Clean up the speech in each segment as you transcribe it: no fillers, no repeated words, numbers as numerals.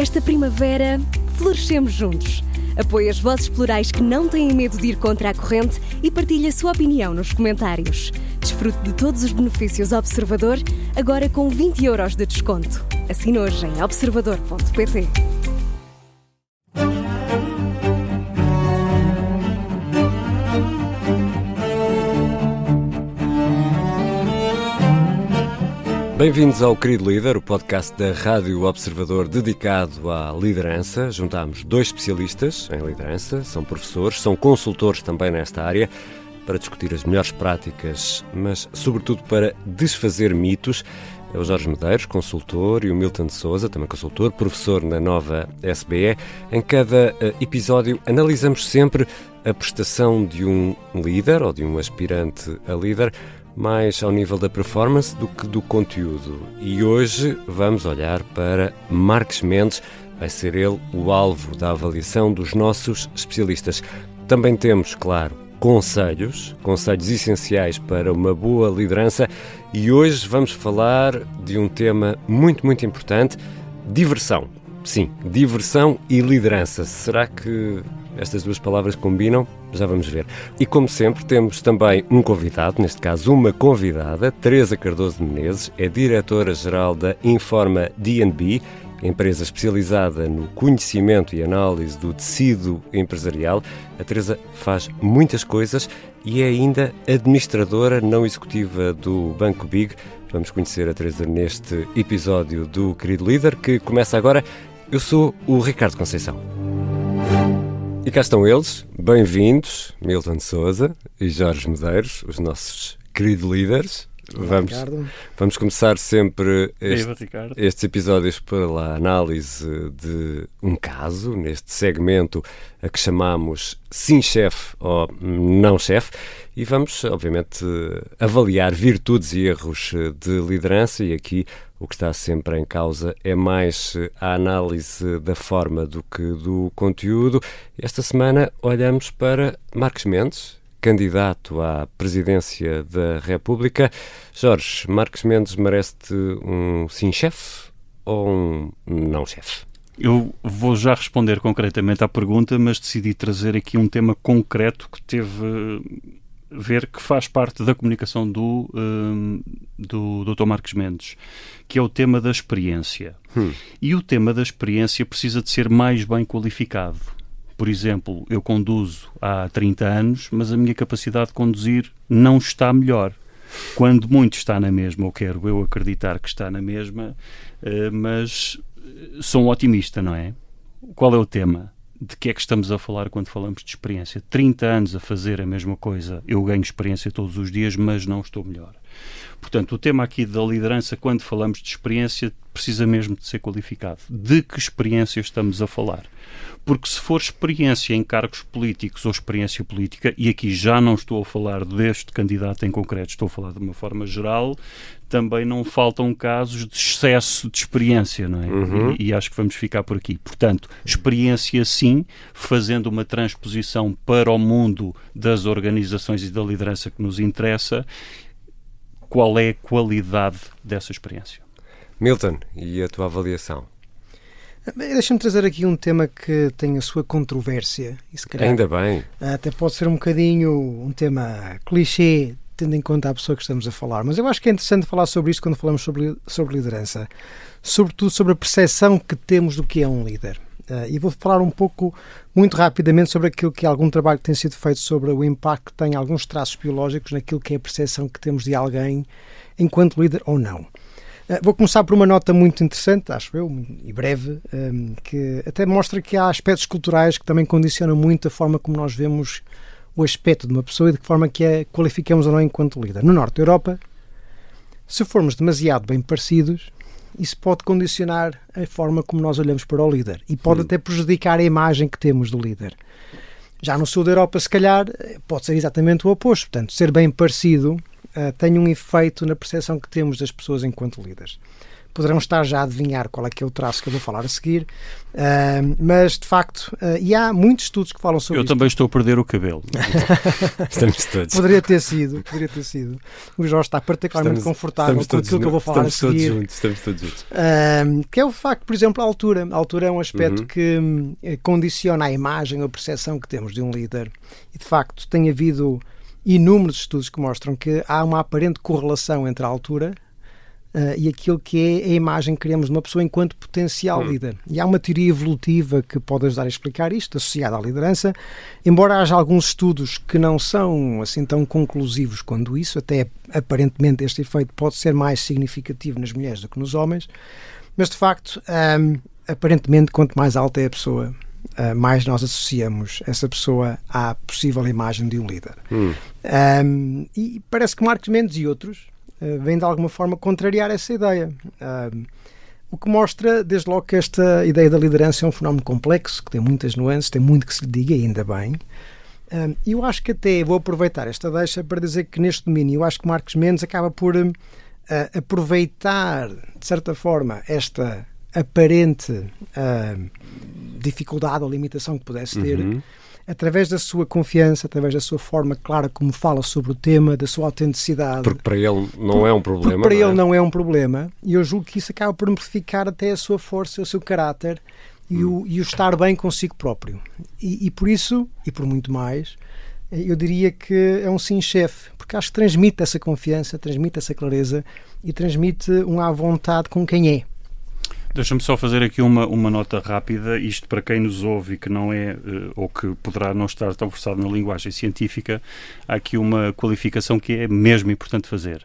Esta primavera, florescemos juntos. Apoie as vozes plurais que não têm medo de ir contra a corrente e partilhe a sua opinião nos comentários. Desfrute de todos os benefícios Observador, agora com 20 € de desconto. Assine hoje em observador.pt. Bem-vindos ao Querido Líder, o podcast da Rádio Observador dedicado à liderança. Juntámos 2 especialistas em liderança, são professores, são consultores também nesta área, para discutir as melhores práticas, mas sobretudo para desfazer mitos. É o Jorge Medeiros, consultor, e o Milton de Sousa, também consultor, professor na Nova SBE. Em cada episódio analisamos sempre a prestação de um líder ou de um aspirante a líder, mais ao nível da performance do que do conteúdo. E hoje vamos olhar para Marques Mendes, vai ser ele o alvo da avaliação dos nossos especialistas. Também temos, claro, conselhos essenciais para uma boa liderança, e hoje vamos falar de um tema muito, muito importante: diversão. Sim, diversão e liderança. Será que estas 2 palavras combinam? Já vamos ver. E como sempre temos também um convidado, neste caso uma convidada, Teresa Cardoso de Menezes, é diretora-geral da Informa D&B, empresa especializada no conhecimento e análise do tecido empresarial. A Teresa faz muitas coisas e é ainda administradora não executiva do Banco Big. Vamos conhecer a Teresa neste episódio do Querido Líder, que começa agora. Eu sou o Ricardo Conceição. E cá estão eles, bem-vindos, Milton de Sousa e Jorge Medeiros, os nossos queridos líderes. Vamos começar sempre estes episódios pela análise de um caso, neste segmento a que chamamos Sim Chefe ou Não Chefe, e vamos, obviamente, avaliar virtudes e erros de liderança, e aqui o que está sempre em causa é mais a análise da forma do que do conteúdo. Esta semana olhamos para Marques Mendes, candidato à presidência da República. Jorge, Marques Mendes merece-te um sim-chefe ou um não-chefe? Eu vou já responder concretamente à pergunta, mas decidi trazer aqui um tema concreto que teve a ver, que faz parte da comunicação do Dr. Marques Mendes, que é o tema da experiência. E o tema da experiência precisa de ser mais bem qualificado. Por exemplo, eu conduzo há 30 anos, mas a minha capacidade de conduzir não está melhor. Quando muito está na mesma, ou quero eu acreditar que está na mesma, mas sou um otimista, não é? Qual é o tema? De que é que estamos a falar quando falamos de experiência? 30 anos a fazer a mesma coisa, eu ganho experiência todos os dias, mas não estou melhor. Portanto, o tema aqui da liderança, quando falamos de experiência, precisa mesmo de ser qualificado. De que experiência estamos a falar? Porque se for experiência em cargos políticos ou experiência política, e aqui já não estou a falar deste candidato em concreto, estou a falar de uma forma geral, também não faltam casos de excesso de experiência, não é? E acho que vamos ficar por aqui. Portanto, experiência sim, fazendo uma transposição para o mundo das organizações e da liderança que nos interessa. Qual é a qualidade dessa experiência? Milton, e a tua avaliação? Deixa-me trazer aqui um tema que tem a sua controvérsia. E se calhar, ainda bem. Até pode ser um bocadinho um tema clichê, tendo em conta a pessoa que estamos a falar. Mas eu acho que é interessante falar sobre isto quando falamos sobre liderança. Sobretudo sobre a percepção que temos do que é um líder. E vou falar um pouco, muito rapidamente, sobre aquilo que é algum trabalho que tem sido feito sobre o impacto que tem alguns traços biológicos naquilo que é a percepção que temos de alguém enquanto líder ou não. Vou começar por uma nota muito interessante, acho eu, e breve, que até mostra que há aspectos culturais que também condicionam muito a forma como nós vemos o aspecto de uma pessoa e de que forma que a qualificamos ou não enquanto líder. No Norte da Europa, se formos demasiado bem parecidos, isso pode condicionar a forma como nós olhamos para o líder e pode até prejudicar a imagem que temos do líder. Já no Sul da Europa, se calhar, pode ser exatamente o oposto. Portanto, ser bem parecido tem um efeito na percepção que temos das pessoas enquanto líderes. poderão estar já a adivinhar qual é que é o traço que eu vou falar a seguir, mas de facto, e há muitos estudos que falam sobre Eu isto. também estou a perder o cabelo. Estamos todos. Poderia ter sido. O Jorge está particularmente confortável com aquilo que eu vou falar a seguir. Estamos todos juntos. Que é o facto, por exemplo, a altura. A altura é um aspecto que condiciona a imagem ou a percepção que temos de um líder. E, de facto, tem havido inúmeros estudos que mostram que há uma aparente correlação entre a altura e aquilo que é a imagem que criamos de uma pessoa enquanto potencial líder. E há uma teoria evolutiva que pode ajudar a explicar isto, associada à liderança, embora haja alguns estudos que não são assim tão conclusivos quanto isso, até aparentemente este efeito pode ser mais significativo nas mulheres do que nos homens, mas de facto, aparentemente, quanto mais alta é a pessoa, mais nós associamos essa pessoa à possível imagem de um líder. E parece que Marcos Mendes e outros vêm de alguma forma contrariar essa ideia. O que mostra, desde logo, que esta ideia da liderança é um fenómeno complexo, que tem muitas nuances, tem muito que se lhe diga, e ainda bem. E eu acho que até vou aproveitar esta deixa para dizer que neste domínio eu acho que Marcos Mendes acaba por aproveitar, de certa forma, esta aparente dificuldade ou limitação que pudesse ter, através da sua confiança, através da sua forma clara como fala sobre o tema, da sua autenticidade. Porque para ele não é um problema. Porque para ele não é um problema, e eu julgo que isso acaba por amplificar até a sua força, o seu caráter e o estar bem consigo próprio. E por isso, e por muito mais, eu diria que é um sim-chefe, porque acho que transmite essa confiança, transmite essa clareza e transmite à vontade com quem é. Deixa-me só fazer aqui uma nota rápida, isto para quem nos ouve e que não é, ou que poderá não estar tão versado na linguagem científica, há aqui uma qualificação que é mesmo importante fazer.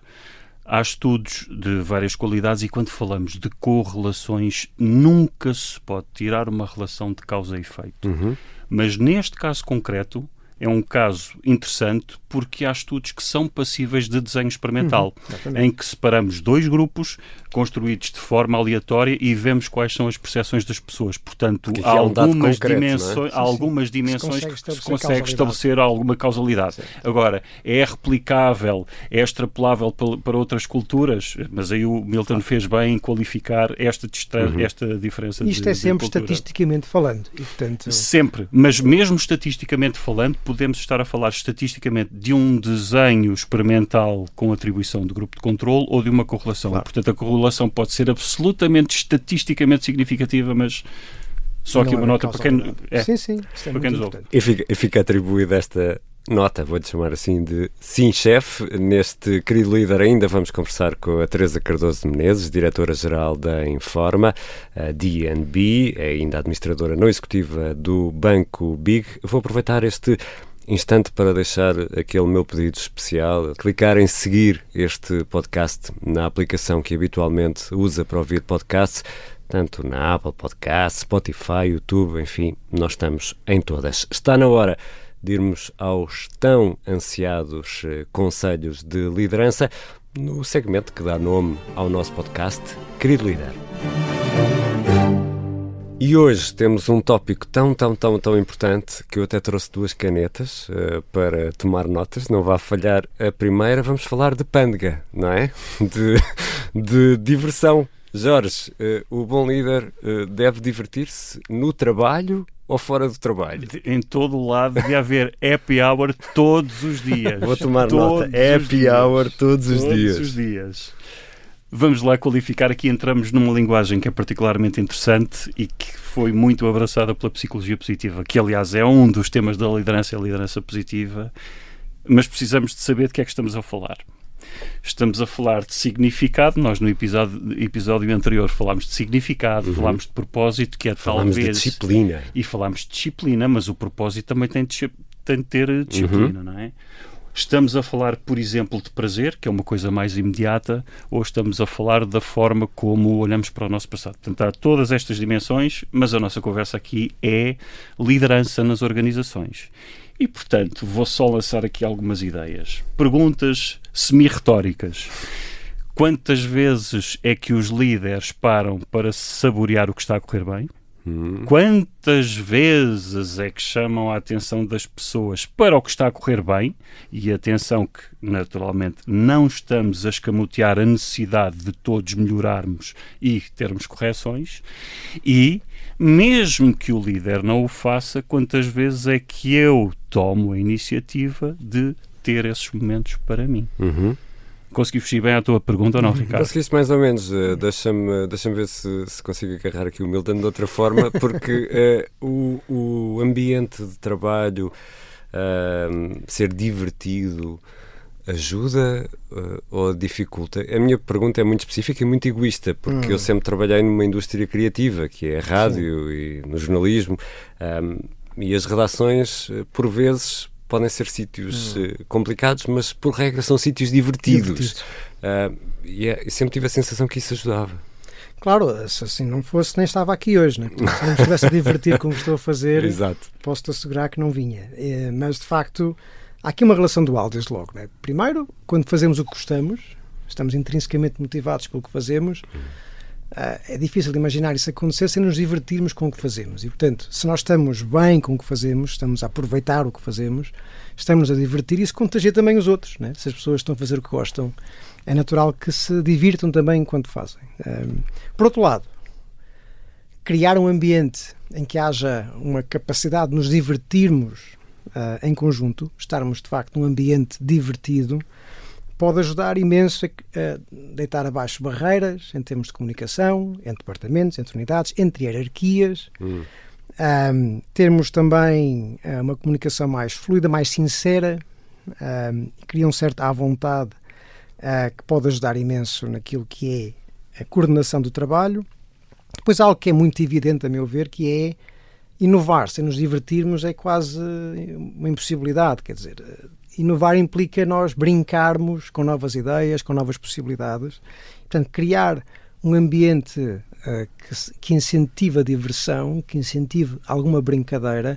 Há estudos de várias qualidades e quando falamos de correlações, nunca se pode tirar uma relação de causa e efeito. Mas neste caso concreto, é um caso interessante porque há estudos que são passíveis de desenho experimental, em que separamos dois grupos construídos de forma aleatória e vemos quais são as percepções das pessoas. Portanto, há algumas dimensões que se consegue estabelecer alguma causalidade. Sim. Agora, é replicável, é extrapolável para outras culturas, mas aí o Milton fez bem em qualificar esta diferença. Isto é sempre estatisticamente falando. E, portanto... Sempre, mas mesmo estatisticamente falando, podemos estar a falar estatisticamente de um desenho experimental com atribuição de grupo de controle ou de uma correlação. Claro. Portanto, a correlação pode ser absolutamente estatisticamente significativa, mas só aqui uma nota para quem... Sim, isto é muito importante. E fica atribuída esta nota, vou-lhe chamar assim, de sim-chefe. Neste querido líder ainda vamos conversar com a Teresa Cardoso de Menezes, diretora-geral da Informa, a DNB, é ainda administradora não executiva do Banco BIG. Vou aproveitar este instante para deixar aquele meu pedido especial, clicar em seguir este podcast na aplicação que habitualmente usa para ouvir podcasts, tanto na Apple Podcasts, Spotify, YouTube, enfim, nós estamos em todas. Está na hora de irmos aos tão ansiados conselhos de liderança no segmento que dá nome ao nosso podcast, Querido Líder. E hoje temos um tópico tão importante que eu até trouxe 2 canetas para tomar notas, não vai falhar a primeira. Vamos falar de pândega, não é? De diversão. Jorge, o bom líder deve divertir-se no trabalho ou fora do trabalho? Em todo o lado devia haver happy hour todos os dias. Vou tomar nota. Happy hour todos os dias. Vamos lá qualificar. Aqui entramos numa linguagem que é particularmente interessante e que foi muito abraçada pela psicologia positiva, que aliás é um dos temas da liderança, a liderança positiva, mas precisamos de saber de que é que estamos a falar. Estamos a falar de significado. Nós no episódio anterior falámos de significado, falámos de propósito, que é falámos talvez... de disciplina. E falámos de disciplina, mas o propósito também tem de ter disciplina, não é? Estamos a falar, por exemplo, de prazer, que é uma coisa mais imediata, ou estamos a falar da forma como olhamos para o nosso passado. Portanto, há todas estas dimensões, mas a nossa conversa aqui é liderança nas organizações. E, portanto, vou só lançar aqui algumas ideias. Perguntas semi-retóricas. Quantas vezes é que os líderes param para saborear o que está a correr bem? Quantas vezes é que chamam a atenção das pessoas para o que está a correr bem, e atenção que, naturalmente, não estamos a escamotear a necessidade de todos melhorarmos e termos correções, e mesmo que o líder não o faça, quantas vezes é que eu tomo a iniciativa de ter esses momentos para mim? Consegui fugir bem à tua pergunta ou não, Ricardo? Conseguiste mais ou menos. Deixa-me ver se consigo agarrar aqui o Milton de outra forma, porque o ambiente de trabalho, ser divertido, ajuda ou dificulta? A minha pergunta é muito específica e muito egoísta, porque eu sempre trabalhei numa indústria criativa, que é a rádio e no jornalismo, e as redações, por vezes, podem ser sítios complicados, mas por regra são sítios divertidos. E sempre tive a sensação que isso ajudava. Claro, se assim não fosse, nem estava aqui hoje, né? Se não estivesse a divertir com o que estou a fazer, posso-te assegurar que não vinha. Mas, de facto, há aqui uma relação dual, desde logo. Né? Primeiro, quando fazemos o que gostamos, estamos intrinsecamente motivados pelo que fazemos, é difícil de imaginar isso acontecer sem nos divertirmos com o que fazemos. E, portanto, se nós estamos bem com o que fazemos, estamos a aproveitar o que fazemos, estamos a divertir, e isso contagia também os outros. Né? Se as pessoas estão a fazer o que gostam, é natural que se divirtam também enquanto fazem. Por outro lado, criar um ambiente em que haja uma capacidade de nos divertirmos em conjunto, estarmos de facto num ambiente divertido, pode ajudar imenso a deitar abaixo barreiras em termos de comunicação, entre departamentos, entre unidades, entre hierarquias. Termos também uma comunicação mais fluida, mais sincera, cria um certo à vontade que pode ajudar imenso naquilo que é a coordenação do trabalho. Depois há algo que é muito evidente, a meu ver, que é inovar. Se nos divertirmos é quase uma impossibilidade, quer dizer... Inovar implica nós brincarmos com novas ideias, com novas possibilidades. Portanto, criar um ambiente que incentive a diversão, que incentive alguma brincadeira,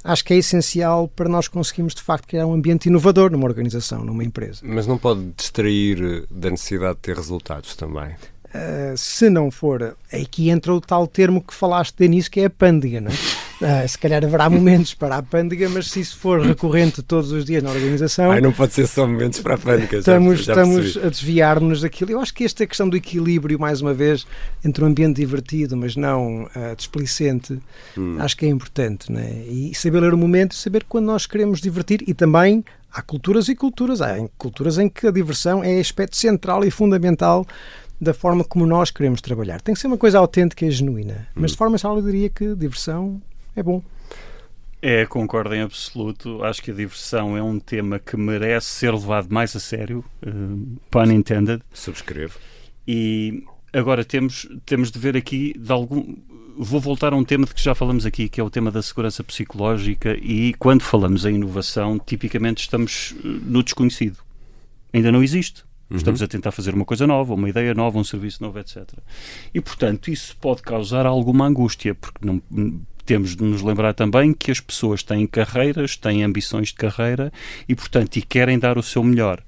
acho que é essencial para nós conseguirmos, de facto, criar um ambiente inovador numa organização, numa empresa. Mas não pode distrair da necessidade de ter resultados também? Se não for, aqui entra o tal termo que falaste de início, que é a pândega, não é? Se calhar haverá momentos para a pândega, mas se isso for recorrente todos os dias na organização... não pode ser só momentos para a pândega. Estamos a desviar-nos daquilo. Eu acho que esta questão do equilíbrio, mais uma vez, entre um ambiente divertido, mas não desplicente, acho que é importante, não é? E saber ler o momento, saber quando nós queremos divertir, e também há culturas e culturas. Há culturas em que a diversão é aspecto central e fundamental da forma como nós queremos trabalhar. Tem que ser uma coisa autêntica e genuína. Mas de forma geral eu diria que diversão é bom. Concordo em absoluto. Acho que a diversão é um tema que merece ser levado mais a sério. Pun intended. Subscrevo. E agora temos de ver aqui Vou voltar a um tema de que já falamos aqui, que é o tema da segurança psicológica, e quando falamos em inovação, tipicamente estamos no desconhecido. Ainda não existe. Estamos a tentar fazer uma coisa nova, uma ideia nova, um serviço novo, etc. E, portanto, isso pode causar alguma angústia, porque não temos de nos lembrar também que as pessoas têm carreiras, têm ambições de carreira e, portanto, querem dar o seu melhor.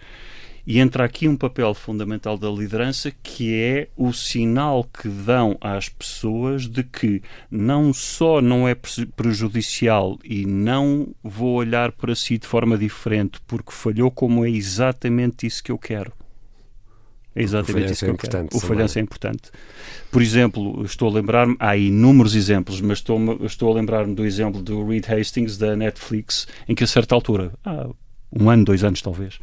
E entra aqui um papel fundamental da liderança, que é o sinal que dão às pessoas de que não só não é prejudicial e não vou olhar para si de forma diferente porque falhou, como é exatamente isso que eu quero. É exatamente isso que eu quero. O falhanço é importante. Por exemplo, estou a lembrar-me, há inúmeros exemplos, mas estou a lembrar-me do exemplo do Reed Hastings, da Netflix, em que a certa altura, 1 ano, 2 anos talvez,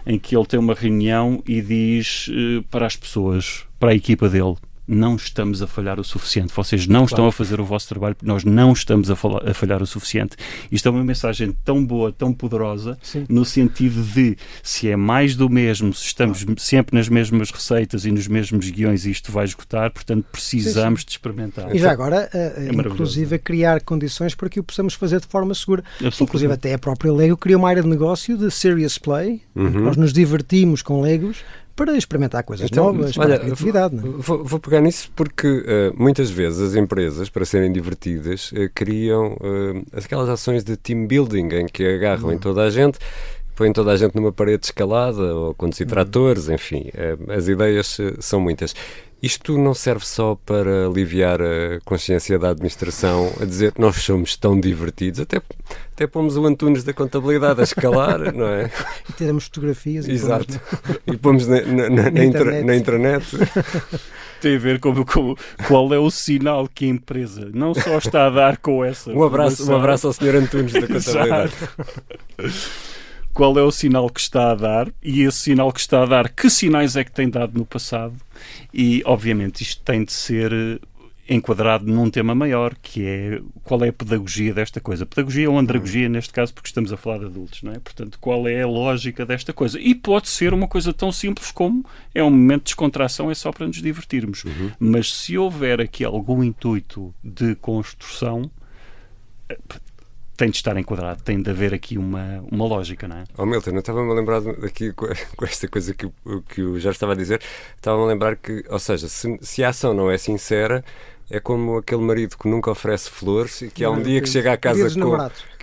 em que ele tem uma reunião e diz para as pessoas, para a equipa dele: não estamos a falhar o suficiente, vocês não estão a fazer o vosso trabalho, nós não estamos a falhar o suficiente. Isto é uma mensagem tão boa, tão poderosa, no sentido de, se é mais do mesmo, se estamos sempre nas mesmas receitas e nos mesmos guiões, isto vai esgotar, portanto precisamos de experimentar. E já agora, inclusive, a criar condições para que o possamos fazer de forma segura. Inclusive até a própria Lego criou uma área de negócio de serious play, em que nós nos divertimos com Legos, para experimentar coisas novas, para a criatividade. Vou pegar nisso porque muitas vezes as empresas, para serem divertidas, criam aquelas ações de team building, em que agarram em toda a gente, põem toda a gente numa parede escalada ou conduzir tratores, enfim, as ideias são muitas. Isto não serve só para aliviar a consciência da administração, a dizer que nós somos tão divertidos, até pomos o Antunes da contabilidade a escalar, não é? E tiramos fotografias. Exato. E pomos na intranet. Tem a ver com qual é o sinal que a empresa não só está a dar com essa Um abraço ao Sr. Antunes da contabilidade. Qual é o sinal que está a dar e esse sinal que está a dar, que sinais é que tem dado no passado, e obviamente isto tem de ser enquadrado num tema maior, que é qual é a pedagogia desta coisa. Pedagogia ou andragogia neste caso, porque estamos a falar de adultos, não é? Portanto, qual é a lógica desta coisa? E pode ser uma coisa tão simples como é um momento de descontração, é só para nos divertirmos. Mas se houver aqui algum intuito de construção, tem de estar enquadrado, tem de haver aqui uma lógica, não é? Milton, eu estava-me a lembrar aqui com esta coisa que o Jorge estava a dizer, estava-me a lembrar que, ou seja, se a ação não é sincera, é como aquele marido que nunca oferece flores e que há um dia que chega à casa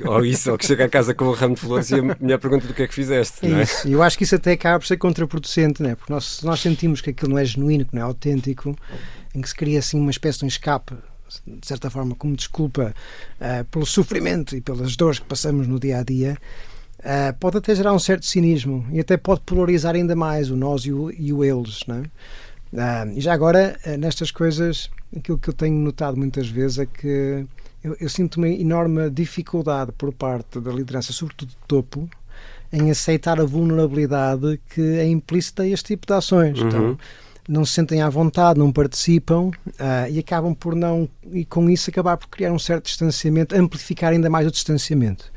ou que chega à casa com um ramo de flores e a mulher pergunta do que é que fizeste, não é? Isso, e eu acho que isso até acaba por ser contraproducente, não é? Porque nós sentimos que aquilo não é genuíno, que não é autêntico, em que se cria assim uma espécie de um escape, de certa forma, como desculpa pelo sofrimento e pelas dores que passamos no dia-a-dia, pode até gerar um certo cinismo e até pode polarizar ainda mais o nós e o eles, não é? E já agora, nestas coisas, aquilo que eu tenho notado muitas vezes é que eu sinto uma enorme dificuldade por parte da liderança, sobretudo de topo, em aceitar a vulnerabilidade que é implícita a este tipo de ações. Então, não se sentem à vontade, não participam e acabam por não, e com isso acabar por criar um certo distanciamento, amplificar ainda mais o distanciamento.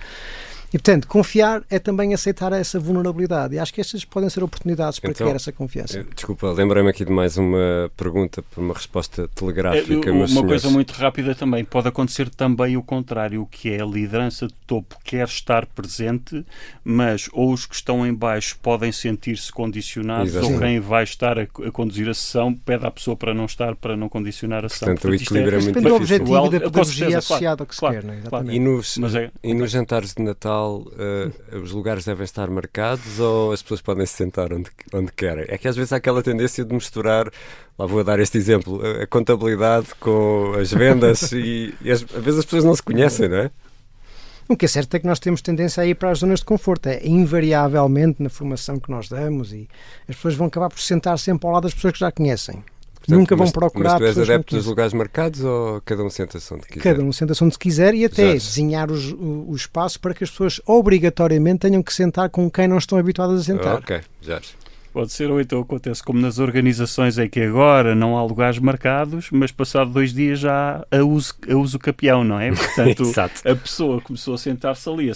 E, portanto, confiar é também aceitar essa vulnerabilidade. E acho que estas podem ser oportunidades para criar essa confiança. Desculpa, lembrei-me aqui de mais uma pergunta para uma resposta telegráfica. Uma coisa muito rápida também. Pode acontecer também o contrário, que é a liderança de topo quer estar presente, mas ou os que estão em baixo podem sentir-se condicionados, ou quem vai estar a conduzir a sessão pede à pessoa para não estar, para não condicionar a sessão. Portanto, o equilíbrio é muito difícil. Depende do objetivo e da pedagogia associada ao que se quer. Não é? Claro. E nos jantares de Natal, os lugares devem estar marcados ou as pessoas podem se sentar onde querem? É que às vezes há aquela tendência de misturar, lá vou dar este exemplo, a contabilidade com as vendas e às vezes as pessoas não se conhecem, não é? O que é certo é que nós temos tendência a ir para as zonas de conforto. É invariavelmente na formação que nós damos e as pessoas vão acabar por sentar sempre ao lado das pessoas que já conhecem. Portanto, nunca vão procurar. Mas tu és adepto dos lugares marcados ou cada um senta-se onde quiser? Cada um senta-se onde quiser e até desenhar o espaço para que as pessoas obrigatoriamente tenham que sentar com quem não estão habituadas a sentar. Ok, Jorge. Pode ser, ou então acontece como nas organizações em que agora não há lugares marcados, mas passado 2 dias já a uso capião, não é? Portanto, a pessoa começou a sentar-se ali,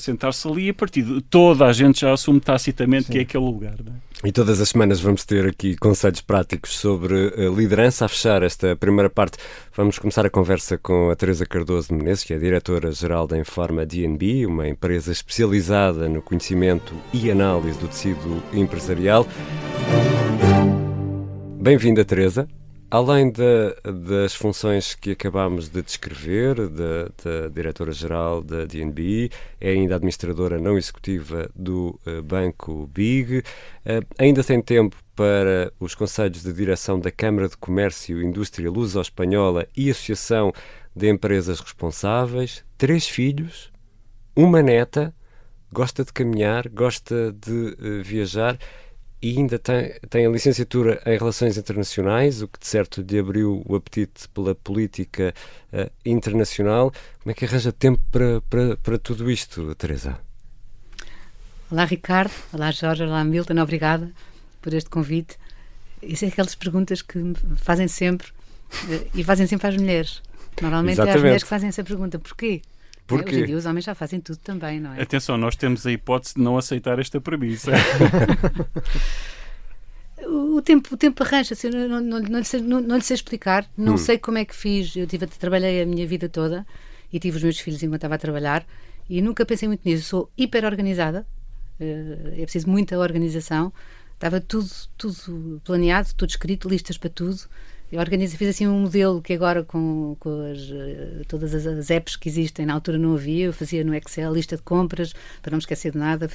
e a partir de toda a gente já assume tacitamente que é aquele lugar, não é? E todas as semanas vamos ter aqui conselhos práticos sobre liderança. A fechar esta primeira parte, vamos começar a conversa com a Teresa Cardoso de Menezes, que é diretora-geral da Informa D&B, uma empresa especializada no conhecimento e análise do tecido empresarial. Bem-vinda, Teresa. Além das funções que acabámos de descrever, da diretora-geral da D&B, é ainda administradora não executiva do Banco BIG, ainda tem tempo para os conselhos de direção da Câmara de Comércio e Indústria Luso-Espanhola e Associação de Empresas Responsáveis, 3 filhos, uma neta, gosta de caminhar, gosta de viajar e ainda tem a licenciatura em Relações Internacionais, o que de certo lhe abriu o apetite pela política internacional. Como é que arranja tempo para tudo isto, Teresa? Olá, Ricardo. Olá, Jorge. Olá, Milton. Obrigada por este convite. Isso é aquelas perguntas que me fazem sempre e fazem sempre às mulheres. Normalmente é às mulheres que fazem essa pergunta. Porquê? Porque hoje em dia os homens já fazem tudo também, não é? Atenção, nós temos a hipótese de não aceitar esta premissa. O tempo arranja-se, não lhe sei explicar, não sei como é que fiz. Eu trabalhei a minha vida toda e tive os meus filhos enquanto estava a trabalhar e nunca pensei muito nisso. Eu sou hiper organizada, é preciso muita organização. Estava tudo planeado, tudo escrito, listas para tudo. Eu fiz assim um modelo que agora com todas as apps que existem, na altura não havia, eu fazia no Excel lista de compras para não me esquecer de nada,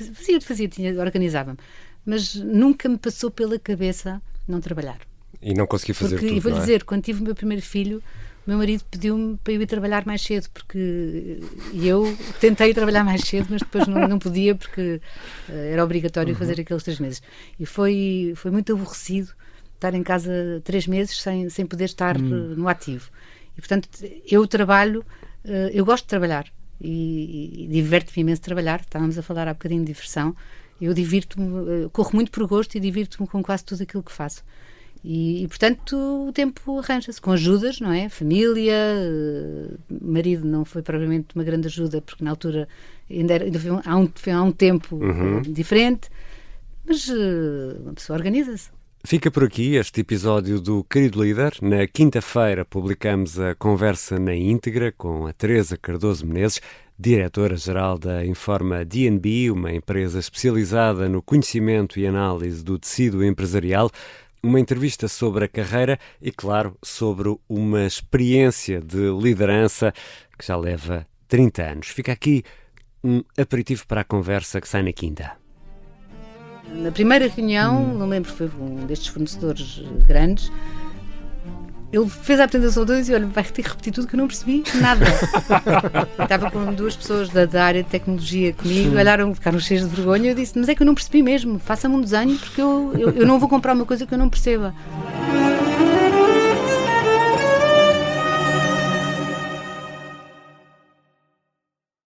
organizava-me, mas nunca me passou pela cabeça não trabalhar. E não consegui fazer tudo, e vou-lhe não é? dizer, quando tive o meu primeiro filho, o meu marido pediu-me para eu ir trabalhar mais cedo, e eu tentei trabalhar mais cedo, mas depois não podia, porque era obrigatório fazer aqueles 3 meses. E foi muito aborrecido estar em casa 3 meses sem poder estar no ativo. E, portanto, eu trabalho, eu gosto de trabalhar, e diverte-me imenso trabalhar. Estávamos a falar há bocadinho de diversão. Eu divirto-me, corro muito por gosto e divirto-me com quase tudo aquilo que faço. E, portanto, o tempo arranja-se com ajudas, não é? Família, marido não foi provavelmente uma grande ajuda, porque na altura ainda foi há um tempo diferente, mas uma pessoa organiza-se. Fica por aqui este episódio do Querido Líder. Na quinta-feira publicamos a conversa na íntegra com a Teresa Cardoso Menezes, diretora-geral da Informa D&B, uma empresa especializada no conhecimento e análise do tecido empresarial. Uma entrevista sobre a carreira e, claro, sobre uma experiência de liderança que já leva 30 anos. Fica aqui um aperitivo para a conversa que sai na quinta. Na primeira reunião, não lembro, foi um destes fornecedores grandes, ele fez a apresentação toda e disse: olha, vai ter que repetir tudo que eu não percebi nada. Estava com 2 pessoas da área de tecnologia comigo, olharam, ficaram cheios de vergonha. Eu disse: mas é que eu não percebi mesmo, faça-me um desenho, porque eu não vou comprar uma coisa que eu não perceba.